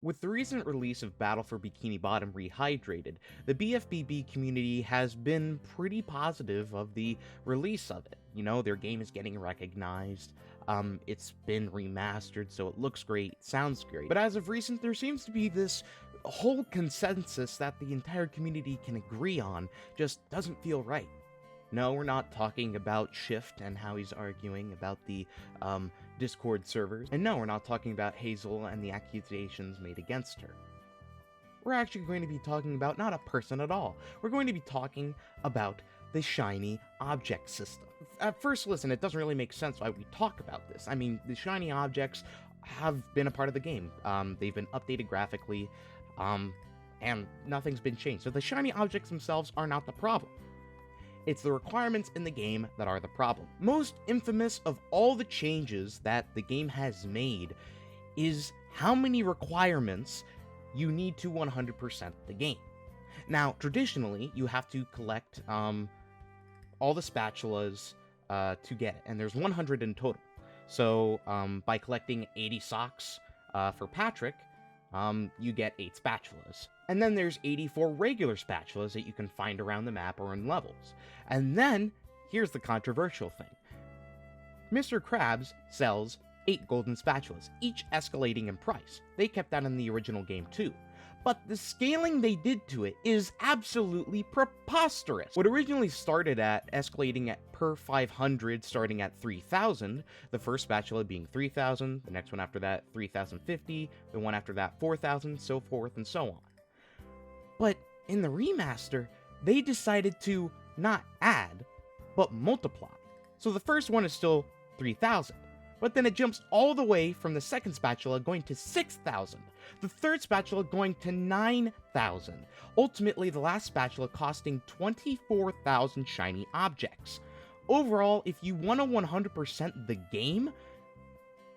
With the recent release of Battle for Bikini Bottom Rehydrated, the BFBB community has been pretty positive of the release of it. You know, their game is getting recognized, it's been remastered, so it looks great, sounds great. But as of recent, there seems to be this whole consensus that the entire community can agree on just doesn't feel right. No, we're not talking about Shift and how he's arguing about the Discord servers. And no, we're not talking about Hazel and the accusations made against her. We're actually going to be talking about not a person at all. We're going to be talking about the shiny object system. At first listen, it doesn't really make sense why we talk about this. I mean, the shiny objects have been a part of the game. They've been updated graphically, and nothing's been changed. So the shiny objects themselves are not the problem. It's the requirements in the game that are the problem. Most infamous of all the changes that the game has made is how many requirements you need to 100% the game. Now, traditionally, you have to collect all the spatulas to get it, and there's 100 in total. So by collecting 80 socks for Patrick, you get 8 spatulas. And then there's 84 regular spatulas that you can find around the map or in levels. And then, here's the controversial thing. Mr. Krabs sells 8 golden spatulas, each escalating in price. They kept that in the original game too. But the scaling they did to it is absolutely preposterous. What originally started at escalating at per 500, starting at 3,000, the first spatula being 3,000, the next one after that 3,050, the one after that 4,000, so forth and so on. But in the remaster, they decided to not add, but multiply. So the first one is still 3,000, but then it jumps all the way from the second spatula going to 6,000, the third spatula going to 9,000, ultimately the last spatula costing 24,000 shiny objects. Overall, if you want to 100% the game,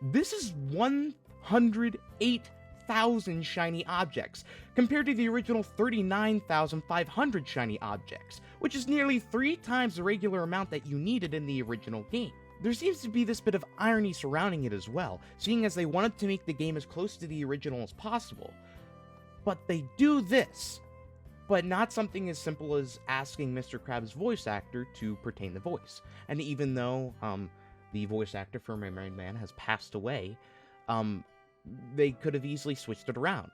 this is 108,000 shiny objects, compared to the original 39,500 shiny objects, which is nearly 3 times the regular amount that you needed in the original game. There seems to be this bit of irony surrounding it as well, seeing as they wanted to make the game as close to the original as possible. But they do this, but not something as simple as asking Mr. Krabs' voice actor to pertain the voice. And even though the voice actor for Mermaid Man has passed away, they could have easily switched it around.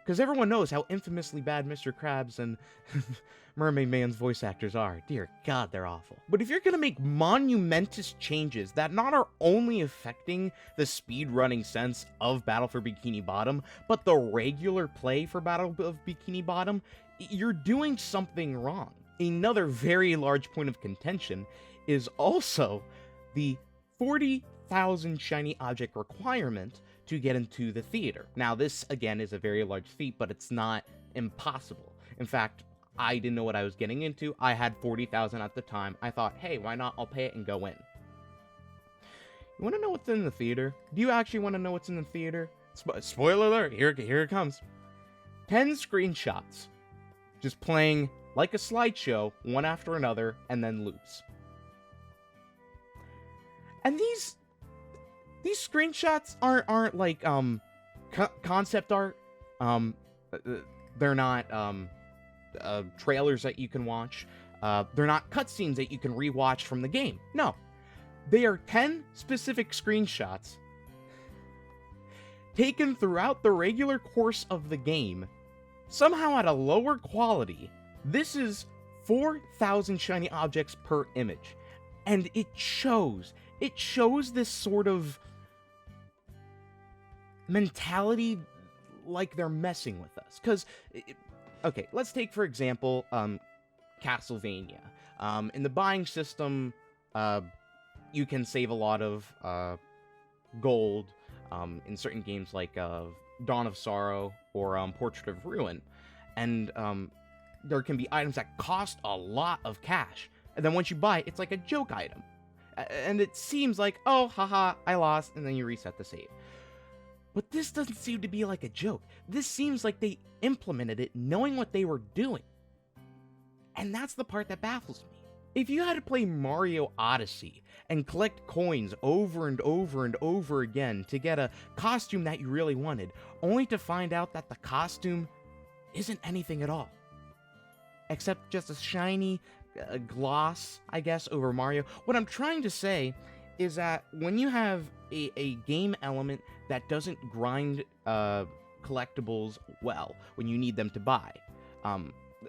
Because everyone knows how infamously bad Mr. Krabs and Mermaid Man's voice actors are. Dear God, they're awful. But if you're going to make monumentous changes that not are only affecting the speedrunning sense of Battle for Bikini Bottom, but the regular play for Battle of Bikini Bottom, you're doing something wrong. Another very large point of contention is also the 40,000 shiny object requirement to get into the theater. Now, this, again, is a very large feat, but it's not impossible. In fact, I didn't know what I was getting into. I had 40,000 at the time. I thought, hey, why not? I'll pay it and go in. You want to know what's in the theater? Do you actually want to know what's in the theater? Spoiler alert, here it comes. 10 screenshots. Just playing like a slideshow, one after another, and then loops. And these screenshots aren't like concept art. They're not trailers that you can watch. They're not cutscenes that you can rewatch from the game. No, they are 10 specific screenshots taken throughout the regular course of the game, somehow at a lower quality. This is 4,000 shiny objects per image, and it shows. It shows this sort of mentality like they're messing with us. Because, okay, let's take, for example, Castlevania. In the buying system, you can save a lot of gold in certain games like Dawn of Sorrow or Portrait of Ruin. And there can be items that cost a lot of cash. And then once you buy it, it's like a joke item. And it seems like, oh, haha, I lost, and then you reset the save. But this doesn't seem to be like a joke. This seems like they implemented it knowing what they were doing. And that's the part that baffles me. If you had to play Mario Odyssey and collect coins over and over and over again to get a costume that you really wanted, only to find out that the costume isn't anything at all, except just a shiny gloss, I guess, over Mario. What I'm trying to say is that when you have a game element that doesn't grind collectibles well when you need them to buy,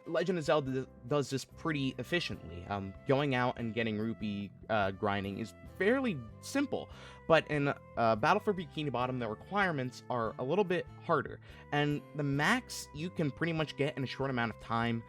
Legend of Zelda does this pretty efficiently. Going out and getting rupee grinding is fairly simple, but in Battle for Bikini Bottom, the requirements are a little bit harder, and the max you can pretty much get in a short amount of time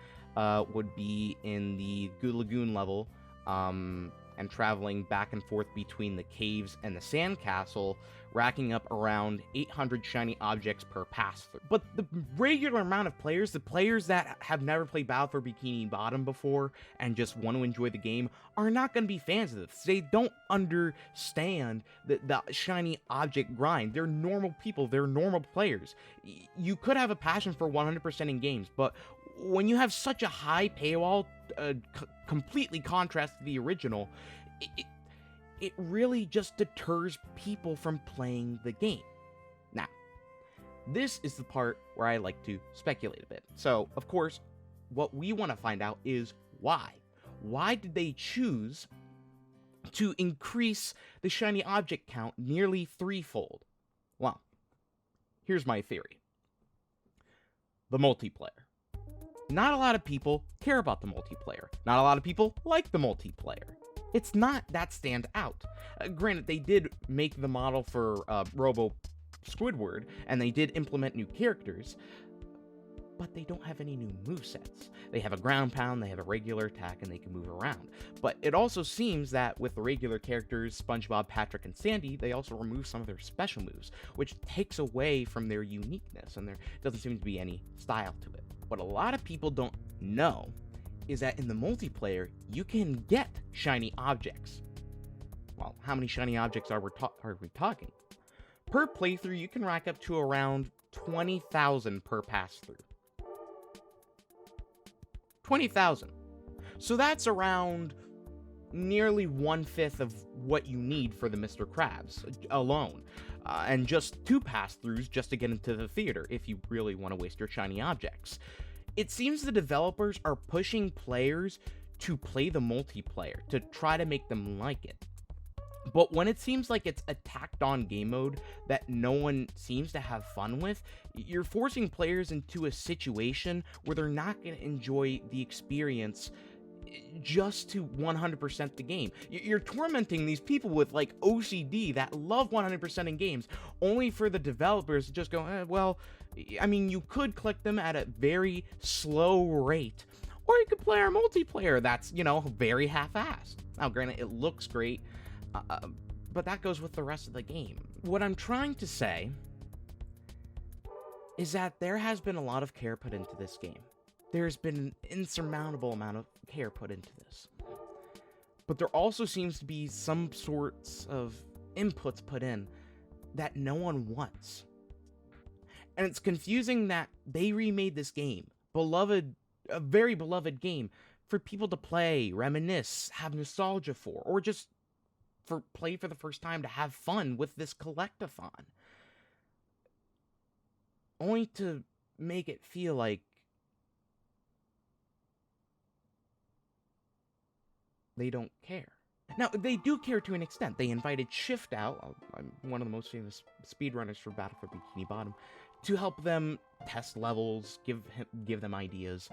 would be in the Goo Lagoon level, and traveling back and forth between the caves and the sandcastle, racking up around 800 shiny objects per pass-through. But the regular amount of players, the players that have never played Battle for Bikini Bottom before and just want to enjoy the game, are not going to be fans of this. They don't understand the shiny object grind. They're normal people. They're normal players. You could have a passion for 100% in games, but when you have such a high paywall, completely contrast to the original, it really just deters people from playing the game. Now, this is the part where I like to speculate a bit. So, of course, what we want to find out is why. Why did they choose to increase the shiny object count nearly threefold? Well, here's my theory. The multiplayer. Not a lot of people care about the multiplayer. Not a lot of people like the multiplayer. It's not that stand out. Granted, they did make the model for Robo Squidward, and they did implement new characters, but they don't have any new movesets. They have a ground pound, they have a regular attack, and they can move around. But it also seems that with the regular characters, SpongeBob, Patrick, and Sandy, they also remove some of their special moves, which takes away from their uniqueness, and there doesn't seem to be any style to it. What a lot of people don't know is that in the multiplayer, you can get shiny objects. Well, how many shiny objects are we talking? Per playthrough, you can rack up to around 20,000 per pass-through. 20,000. So that's around nearly 1/5 of what you need for the Mr. Krabs alone. And just 2 pass-throughs just to get into the theater if you really want to waste your shiny objects. It seems the developers are pushing players to play the multiplayer, to try to make them like it. But when it seems like it's a tacked-on game mode that no one seems to have fun with, you're forcing players into a situation where they're not going to enjoy the experience just to 100% the game. You're tormenting these people with like OCD that love 100% in games, only for the developers to just go, well, I mean, you could collect them at a very slow rate, or you could play our multiplayer that's, very half-assed. Now, granted, it looks great, but that goes with the rest of the game. What I'm trying to say is that there has been a lot of care put into this game. There's been an insurmountable amount of care put into this. But there also seems to be some sorts of inputs put in that no one wants. And it's confusing that they remade this game, a very beloved game, for people to play, reminisce, have nostalgia for, or just play for the first time to have fun with this collectathon. Only to make it feel like they don't care. Now, they do care to an extent. They invited Shift out, one of the most famous speedrunners for Battle for Bikini Bottom, to help them test levels, give them ideas.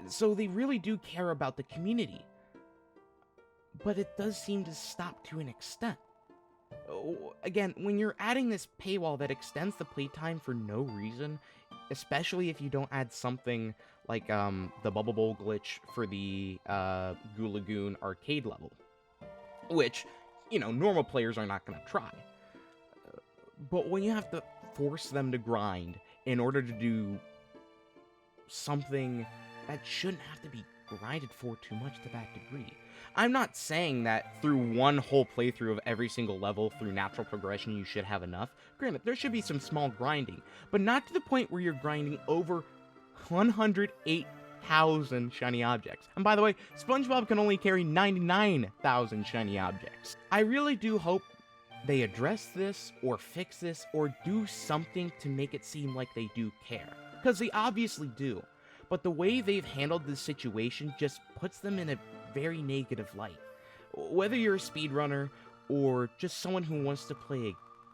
So they really do care about the community. But it does seem to stop to an extent. Again, when you're adding this paywall that extends the playtime for no reason, especially if you don't add something like the Bubble Bowl glitch for the Goo Lagoon arcade level, which, normal players are not going to try. But when you have to force them to grind in order to do something that shouldn't have to be grinded for too much to that degree. I'm not saying that through one whole playthrough of every single level through natural progression you should have enough. Granted, there should be some small grinding, but not to the point where you're grinding over 108 1,000 shiny objects. And by the way, SpongeBob can only carry 99,000 shiny objects. I really do hope they address this, or fix this, or do something to make it seem like they do care. Because they obviously do. But the way they've handled this situation just puts them in a very negative light. Whether you're a speedrunner, or just someone who wants to play a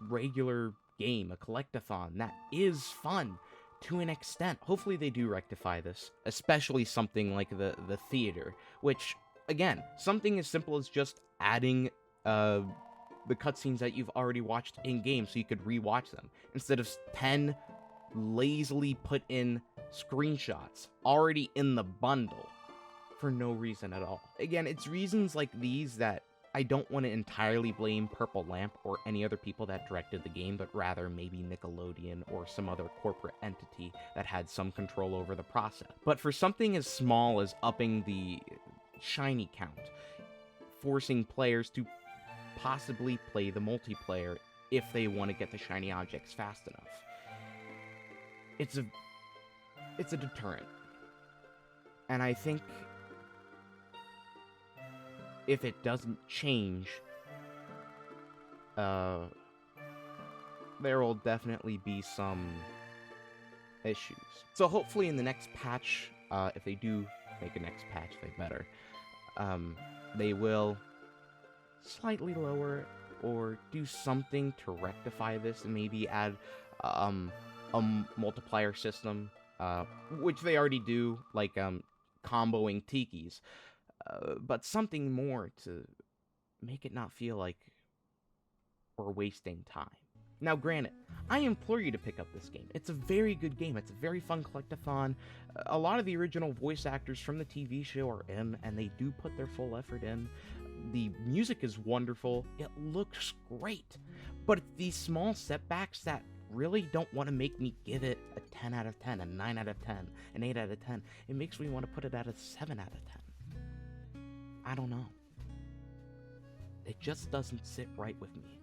regular game, a collectathon, that is fun to an extent. Hopefully they do rectify this, especially something like the theater, which, again, something as simple as just adding the cutscenes that you've already watched in-game so you could rewatch them, instead of 10 lazily put in screenshots already in the bundle for no reason at all. Again, it's reasons like these that I don't want to entirely blame Purple Lamp or any other people that directed the game, but rather maybe Nickelodeon or some other corporate entity that had some control over the process. But for something as small as upping the shiny count, forcing players to possibly play the multiplayer if they want to get the shiny objects fast enough, it's a deterrent. And I think if it doesn't change, there will definitely be some issues. So hopefully in the next patch, if they do make a next patch, they better, they will slightly lower it, or do something to rectify this, and maybe add a multiplier system, which they already do, like comboing tikis, but something more to make it not feel like we're wasting time. Now granted, I implore you to pick up this game. It's a very good game. It's a very fun collectathon. A lot of the original voice actors from the TV show are in, and they do put their full effort in. The music is wonderful. It looks great. But it's these small setbacks that really don't want to make me give it a 10 out of 10, a 9 out of 10, an 8 out of 10. It makes me want to put it at a 7 out of 10. I don't know. It just doesn't sit right with me.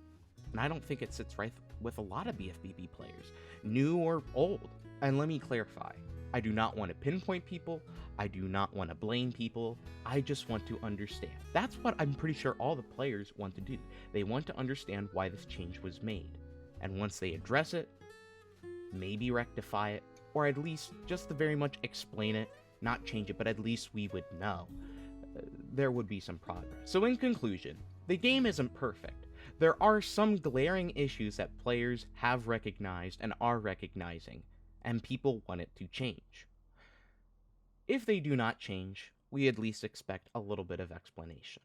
And I don't think it sits right with a lot of BFBB players, new or old. And let me clarify. I do not want to pinpoint people. I do not want to blame people. I just want to understand. That's what I'm pretty sure all the players want to do. They want to understand why this change was made. And once they address it, maybe rectify it, or at least just to very much explain it, not change it, but at least we would know. There would be some progress. So in conclusion, the game isn't perfect. There are some glaring issues that players have recognized and are recognizing, and people want it to change. If they do not change, we at least expect a little bit of explanation.